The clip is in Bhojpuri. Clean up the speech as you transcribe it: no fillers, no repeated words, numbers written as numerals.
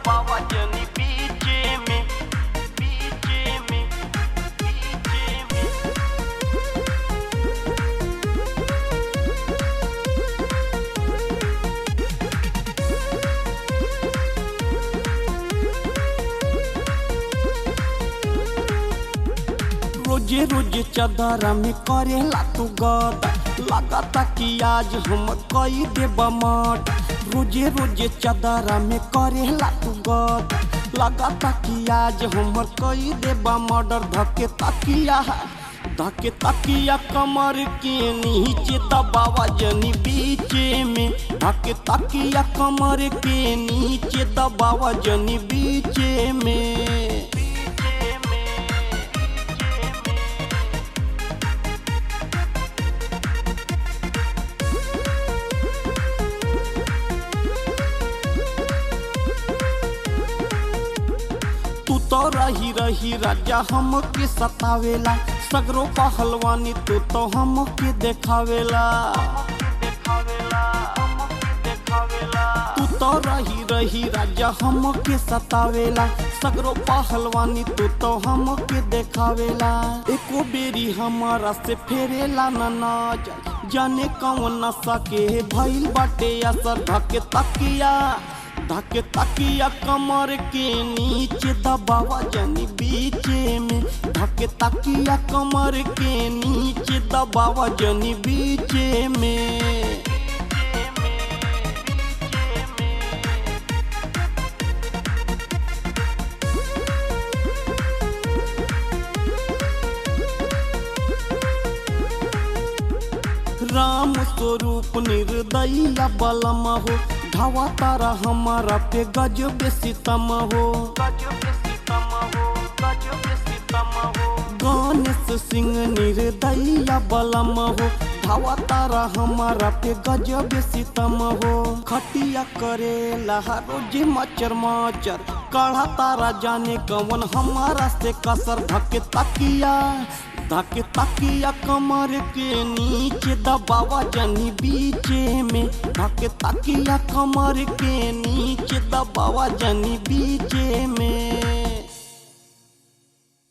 दबावा जनी बीचे में, बीचे में, बीचे में। रोजे रोजे चदरा में करेला तू गदा, लगता कि आज हम कई देबा मर्डर। रोजे रोजे चदरा में करेला तू गदा, लगता कि आज हम कई देबा मर्डर। धके तकिया कमर के नीचे दबावा जनी बीचे में, धके तकिया कमर के नीचे दबावा जनी बीचे में। तो रही रही राजा हमके सतावेला, सगरो पहलवानी तो हमके देखावेला। तू तो रही रही राजा हमके सतावेला, सगरो पहलवानी तो हमके देखावेला। एको बेरी हमारा से फेरेला ना नजर, जाने कौन नशा के भइल बाटे असर। धके तकिया कमर के नीचे दबावा जनी बीचे में, धके तकिया कमर के नीचे दबावा जनी बीचे में। राम स्वरूप निर्दयिया बलम हो, धावा तारा हमारा पे गजब सितम हो। गणेश सिंह निर्दयिया बलम हो, धावा तारा हमारा पे गजब सितम हो। खटिया करेला रोज मचर मचर, काढ़ा तारा जाने कवन हमारा से कसर। धके तकिया कमर के नीचे दबावा जनी बीचे में, धके तकिया कमर के नीचे दबावा जनी बीचे में।